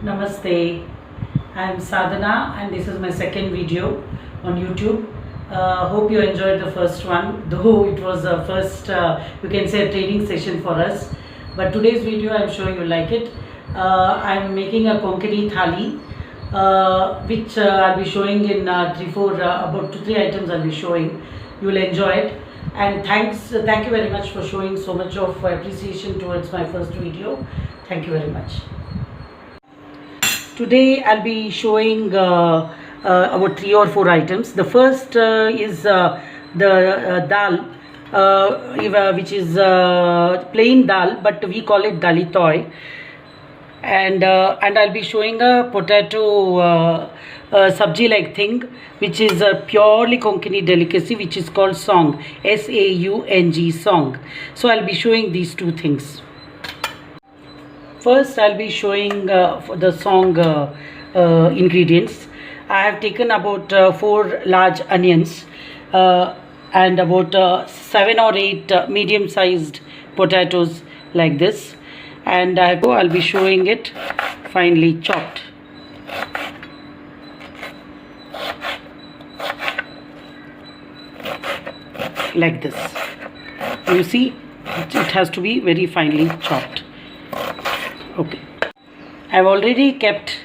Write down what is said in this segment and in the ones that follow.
Namaste. I am Sadhana and this is my second video on YouTube. Hope you enjoyed the first one, though it was the first, you can say, a training session for us. But today's video, I'm sure you like it. I'm making a Konkani thali, which I'll be showing in about 2-3 items I'll be showing. You will enjoy it. And thank you very much for showing so much of appreciation towards my first video. Thank you very much. Today I'll be showing about 3 or 4 items. The first is the dal, which is plain dal, but we call it dalitoy. And I'll be showing a potato sabji like thing, which is a purely Konkani delicacy, which is called saung, S-A-U-N-G, saung. So I'll be showing these two things. First, I'll be showing the saung ingredients. I have taken about 4 large onions and about 7 or 8 medium-sized potatoes like this. And I'll be showing it finely chopped. Like this. You see, it has to be very finely chopped. Okay, I've already kept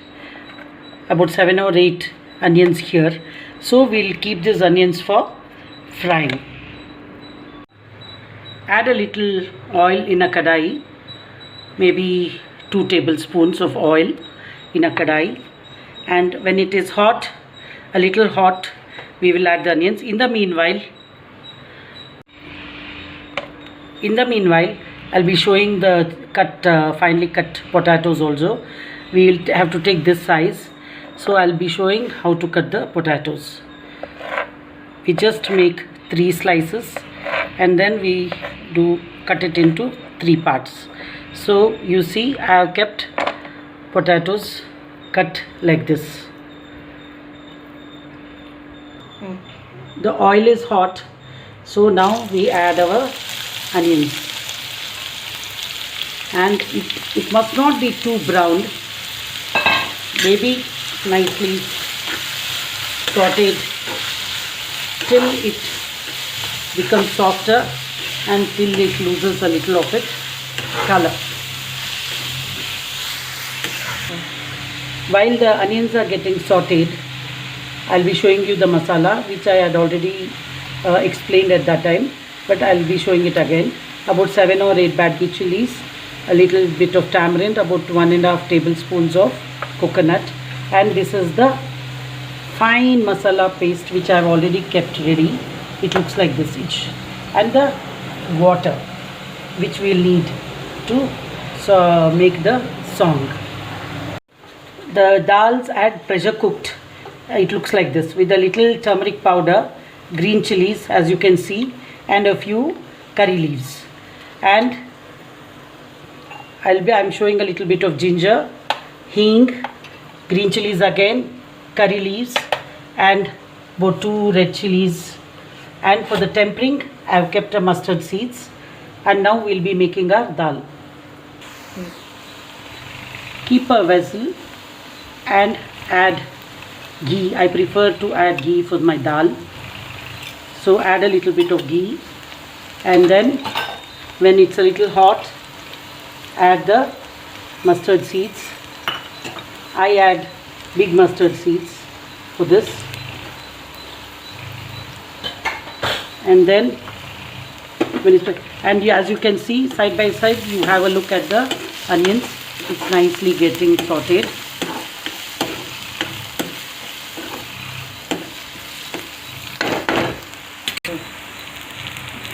about 7 or 8 onions here, so we'll keep these onions for frying. Add a little oil in a kadai, maybe 2 tablespoons of oil in a kadai, and when it is hot, a little hot, we will add the onions. In the meanwhile, I'll be showing the finely cut potatoes also. We will have to take this size. So I'll be showing how to cut the potatoes. We just make 3 slices and then we cut it into 3 parts. So you see, I have kept potatoes cut like this. The oil is hot, so now we add our onions. And it must not be too browned, maybe nicely sauteed till it becomes softer and till it loses a little of its color. While the onions are getting sauteed, I'll be showing you the masala, which I had already explained at that time, but I'll be showing it again. About 7 or 8 Badgi chilies, a little bit of tamarind, about 1.5 tablespoons of coconut, and this is the fine masala paste which I have already kept ready. It looks like this each, and the water which we'll need to make the saung. The dals add pressure cooked. It looks like this, with a little turmeric powder, green chilies as you can see, and a few curry leaves. And I'm showing a little bit of ginger, hing, green chilies again, curry leaves, and about 2 red chilies. And for the tempering, I have kept a mustard seeds. And now we'll be making our dal. Keep a vessel and add ghee. I prefer to add ghee for my dal. So add a little bit of ghee, and then when it's a little hot, add the mustard seeds. I add big mustard seeds for this, and then as you can see, side by side you have a look at the onions. It's nicely getting sauteed.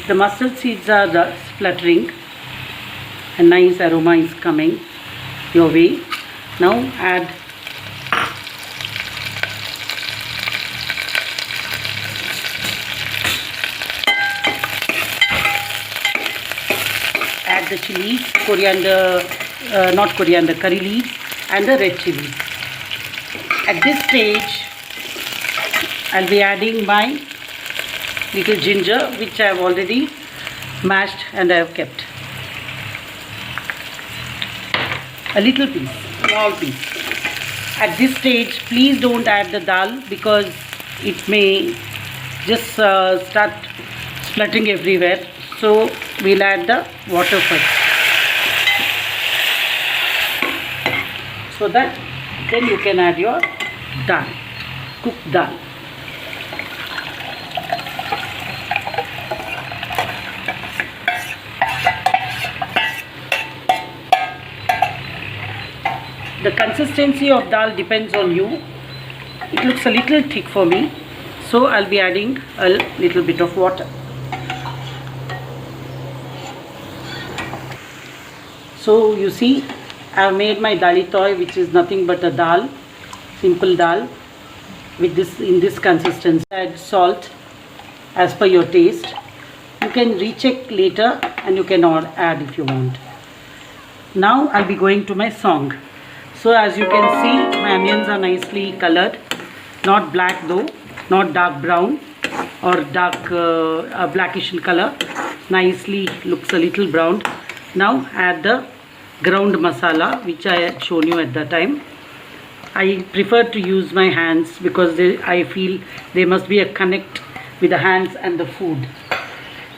The mustard seeds are spluttering. A nice aroma is coming your way. Now add the chilies, curry leaves, and the red chilies. At this stage, I'll be adding my little ginger, which I have already mashed and I have kept. A little piece. small piece. At this stage, please don't add the dal because it may just start spluttering everywhere. So we'll add the water first, so that then you can add your dal, cooked dal. The consistency of dal depends on you. It looks a little thick for me, so I'll be adding a little bit of water. So you see, I've made my dalitoy, which is nothing but a dal, simple dal, with this in this consistency. Add salt as per your taste. You can recheck later and you can add if you want. Now I'll be going to my song. So as you can see, my onions are nicely colored, not black though, not dark brown or dark blackish in color. Nicely looks a little brown. Now add the ground masala, which I had shown you at that time. I prefer to use my hands because I feel there must be a connect with the hands and the food.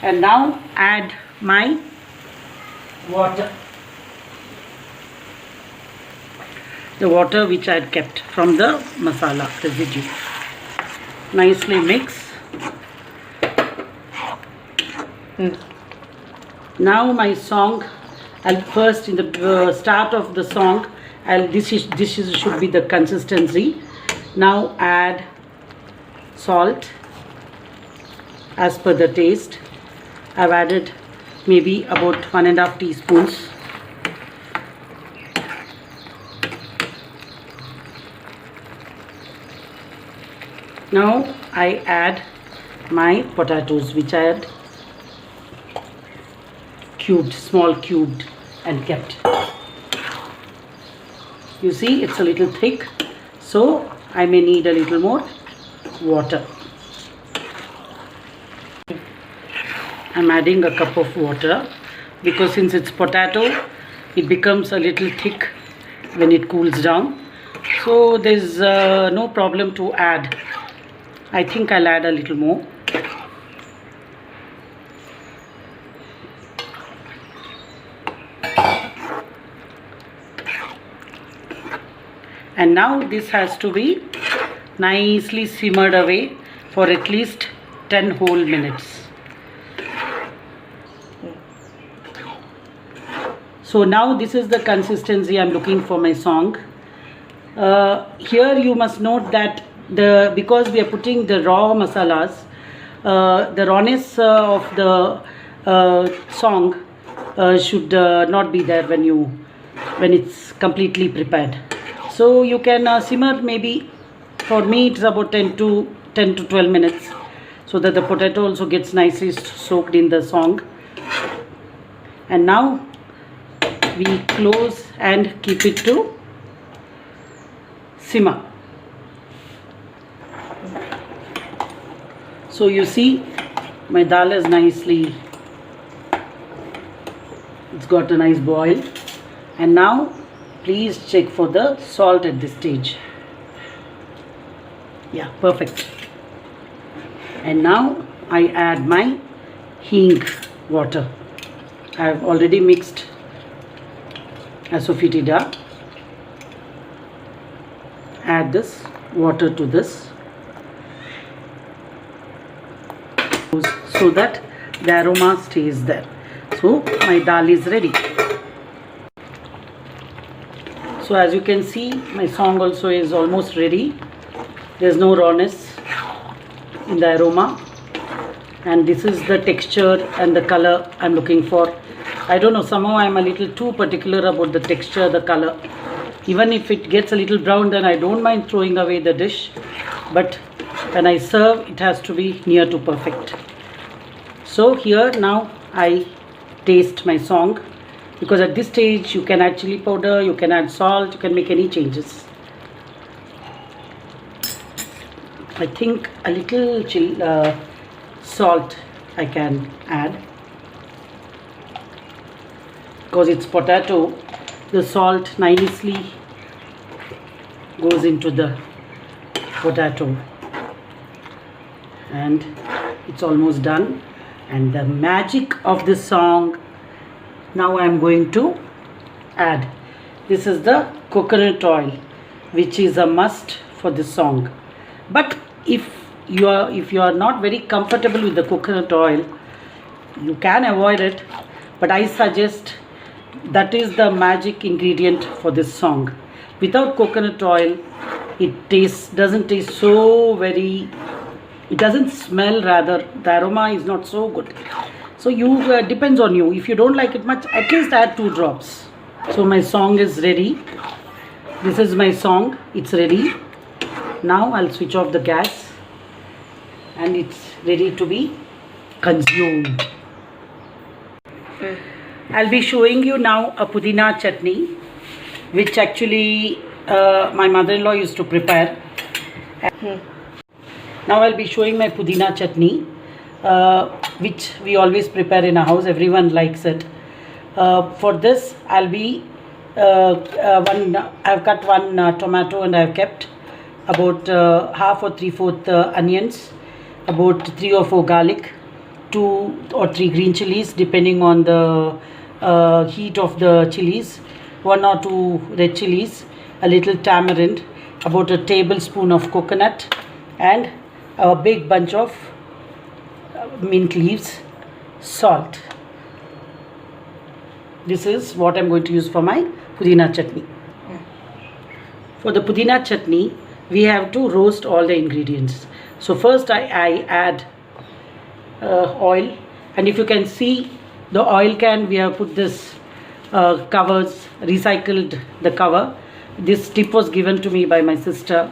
And now add my water. The water which I had kept from the masala residue. Nicely mix. Now my song, I'll first in the start of the song, this should be the consistency. Now add salt as per the taste. I've added maybe about 1.5 teaspoons. Now I add my potatoes, which I had cubed, small cubed and kept. You see, it's a little thick, so I may need a little more water. I'm adding a cup of water because since it's potato, it becomes a little thick when it cools down. So there's no problem to add. I think I'll add a little more. And now this has to be nicely simmered away for at least 10 whole minutes. So now this is the consistency I'm looking for my song. Here you must note that because we are putting the raw masalas, the rawness of the song should not be there when it's completely prepared. So you can simmer, maybe for me it's about 10 to 12 minutes, so that the potato also gets nicely soaked in the song. And now we close and keep it to simmer. So you see, my dal is nicely, it's got a nice boil. And now please check for the salt at this stage. Yeah, perfect. And now I add my hing water. I have already mixed asafoetida. Add this water to this, so that the aroma stays there. So my dal is ready. So as you can see, my song also is almost ready. There's no rawness in the aroma, and this is the texture and the color I'm looking for. I don't know, somehow I'm a little too particular about the texture, the color. Even if it gets a little brown, then I don't mind throwing away the dish, but when I serve, it has to be near to perfect. So here now I taste my song, because at this stage you can add chili powder, you can add salt, you can make any changes. I think a little salt I can add, because it's potato. The salt nicely goes into the potato, and it's almost done. And the magic of this song, now I am going to add, this is the coconut oil, which is a must for this song. But if you are not very comfortable with the coconut oil, you can avoid it, but I suggest that is the magic ingredient for this song. Without coconut oil, it doesn't taste so very, it doesn't smell, rather the aroma is not so good. So you depends on you. If you don't like it much, at least add 2 drops. So my song is ready. This is my song, it's ready. Now I'll switch off the gas and it's ready to be consumed. I'll be showing you now a pudina chutney, which actually my mother-in-law used to prepare. Now I'll be showing my pudina chutney, which we always prepare in our house. Everyone likes it. For this, I'll be I've cut 1 tomato, and I've kept about half or 3/4 onions, about 3 or 4 garlic, 2 or 3 green chilies depending on the heat of the chilies, 1 or 2 red chilies, a little tamarind, about a tablespoon of coconut, and a big bunch of mint leaves, salt. This is what I'm going to use for my pudina chutney. For the pudina chutney, we have to roast all the ingredients. So first I add oil, and if you can see the oil can, we have put this covers, recycled the cover. This tip was given to me by my sister,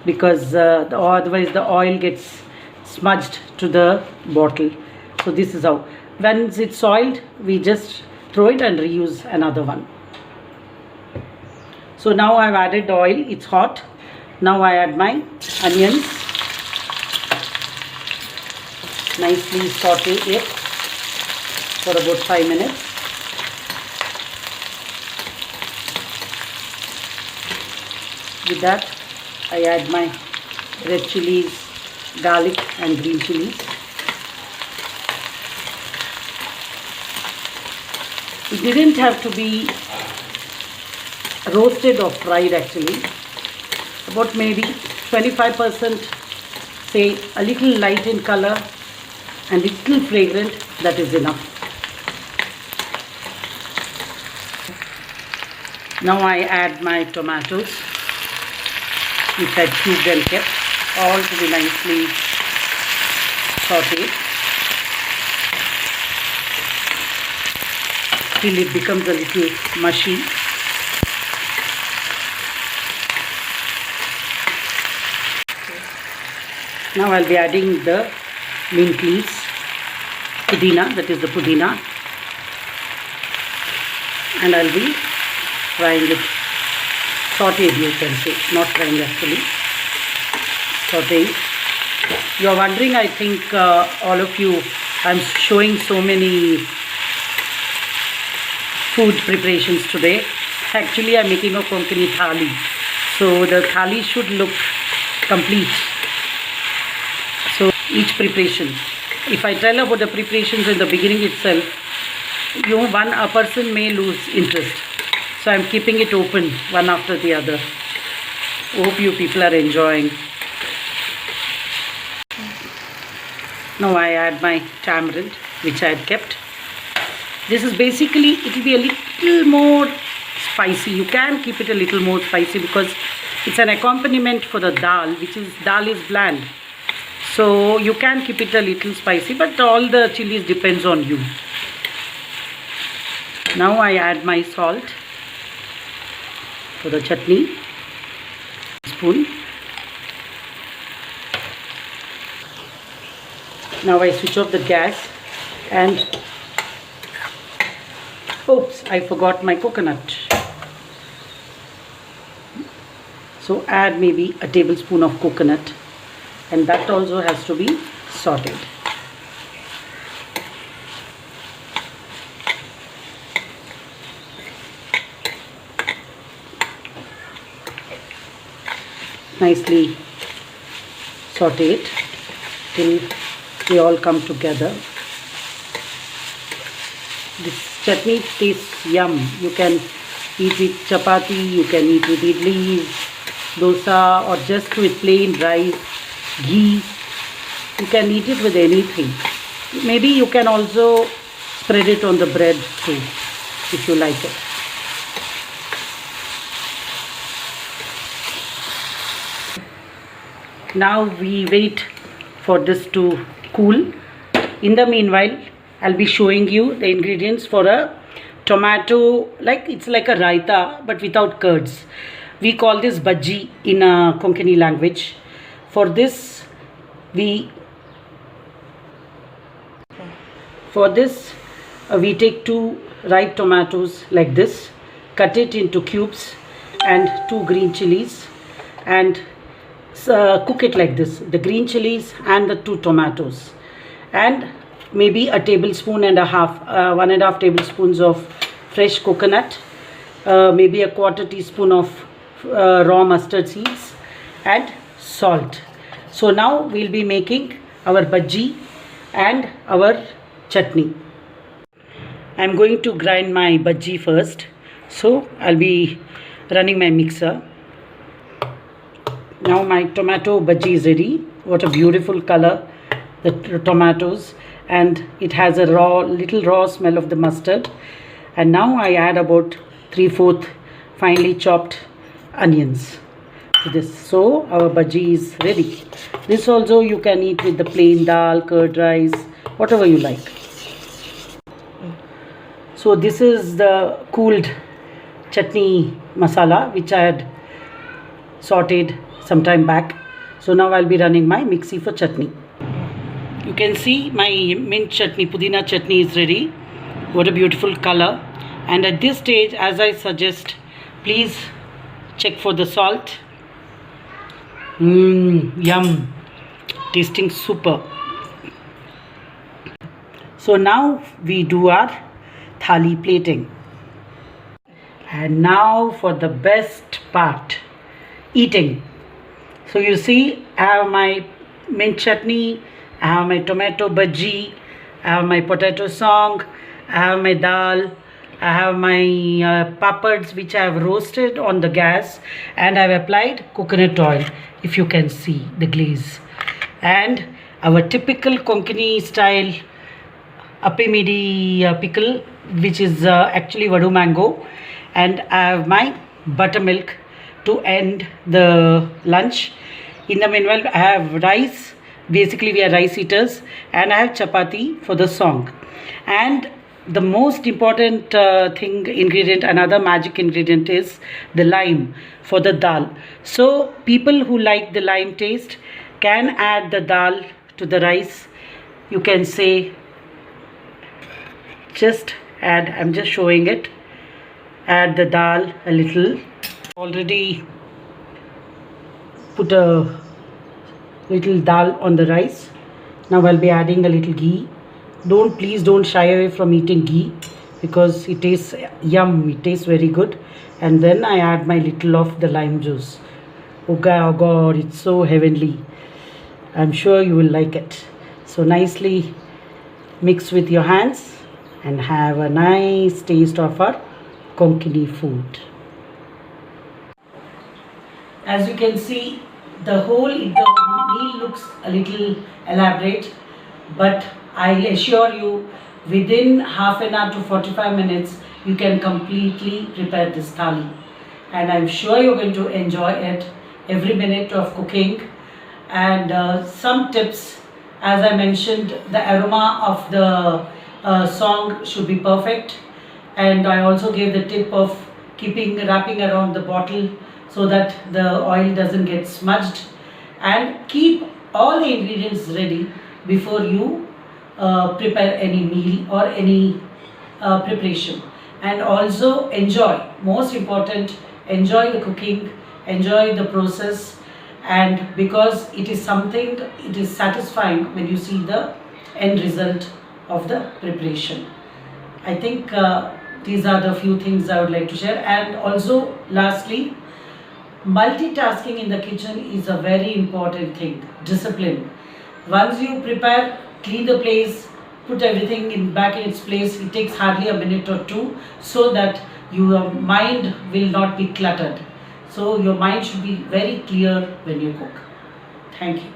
because otherwise the oil gets smudged to the bottle. So this is how, once it's oiled, we just throw it and reuse another one. So now I've added the oil, it's hot. Now I add my onions, nicely saute it for about 5 minutes. With that, I add my red chilies, garlic and green chilies. It didn't have to be roasted or fried actually. About maybe 25%, say a little light in color and little fragrant, that is enough. Now I add my tomatoes, which I cubed and kept, all to be nicely sauteed till it becomes a little mushy. Now I'll be adding the mint leaves, pudina, that is the pudina, and I'll be frying it, sauteed you can say, not frying actually, sauteing. You are wondering, I think all of you, I'm showing so many food preparations today. Actually I'm making a Konkani thali, so the thali should look complete. So each preparation, if I tell about the preparations in the beginning itself, a person may lose interest. So I'm keeping it open one after the other. Hope you people are enjoying. Now I add my tamarind, which I had kept. This is basically, it will be a little more spicy. You can keep it a little more spicy because it's an accompaniment for the dal, which is, dal is bland. So you can keep it a little spicy, but all the chilies depends on you. Now I add my salt for the chutney, spoon. Now I switch off the gas and oops, I forgot my coconut. So add maybe a tablespoon of coconut, and that also has to be sauteed. nicely saute it till they all come together. This chutney tastes yum. You can eat with chapati, you can eat with idlis, dosa, or just with plain rice, ghee. You can eat it with anything. Maybe you can also spread it on the bread too, if you like it. Now we wait for this to cool. In the meanwhile, I'll be showing you the ingredients for a tomato, it's like a raita but without curds. We call this bhaji in a Konkani language. For this we take 2 ripe tomatoes like this, cut it into cubes, and 2 green chilies, and cook it like this, the green chilies and the 2 tomatoes, and maybe a tablespoon and a half, 1.5 tablespoons of fresh coconut, maybe a 1/4 teaspoon of raw mustard seeds, and salt. So now we'll be making our bhaji and our chutney. I'm going to grind my bhaji first, so I'll be running my mixer. Now my tomato bhaji is ready. What a beautiful color, the tomatoes, and it has a little raw smell of the mustard. And now I add about 3/4 finely chopped onions to this. So our bhaji is ready. This also you can eat with the plain dal, curd rice, whatever you like. So this is the cooled chutney masala which I had sauteed some time back. So now I'll be running my mixie for chutney. You can see my mint chutney, pudina chutney is ready. What a beautiful color. And at this stage, as I suggest, please check for the salt. Yum, tasting super. So now we do our thali plating. And now for the best part, eating. So you see, I have my mint chutney, I have my tomato bhaji, I have my potato song, I have my dal, I have my papads which I have roasted on the gas, and I have applied coconut oil, if you can see the glaze. And our typical Konkani style appemidi pickle, which is actually vadu mango, and I have my buttermilk to end the lunch. In the meanwhile, I have rice. Basically, we are rice eaters, and I have chapati for the song. And the most important ingredient, another magic ingredient, is the lime for the dal. So people who like the lime taste can add the dal to the rice. You can say, just add, I'm just showing it, add the dal a little. Already put a little dal on the rice. Now I'll be adding a little ghee. Please don't shy away from eating ghee, because it tastes yum, it tastes very good. And then I add my little of the lime juice. Oh God, it's so heavenly. I'm sure you will like it. So nicely mix with your hands and have a nice taste of our Konkani food. As you can see, the meal looks a little elaborate, but I'll assure you, within half an hour to 45 minutes, you can completely prepare this thali. And I'm sure you're going to enjoy it, every minute of cooking. And some tips, as I mentioned, the aroma of the song should be perfect. And I also gave the tip of wrapping around the bottle so that the oil doesn't get smudged. And keep all the ingredients ready before you prepare any meal or any preparation. And also enjoy, most important, enjoy the cooking, enjoy the process. And because it is something, it is satisfying when you see the end result of the preparation. I think these are the few things I would like to share. And also lastly, Multitasking in the kitchen is a very important thing. Discipline. Once you prepare, clean the place, put everything in back in its place. It takes hardly a minute or two, so that your mind will not be cluttered. So your mind should be very clear when you cook. Thank you.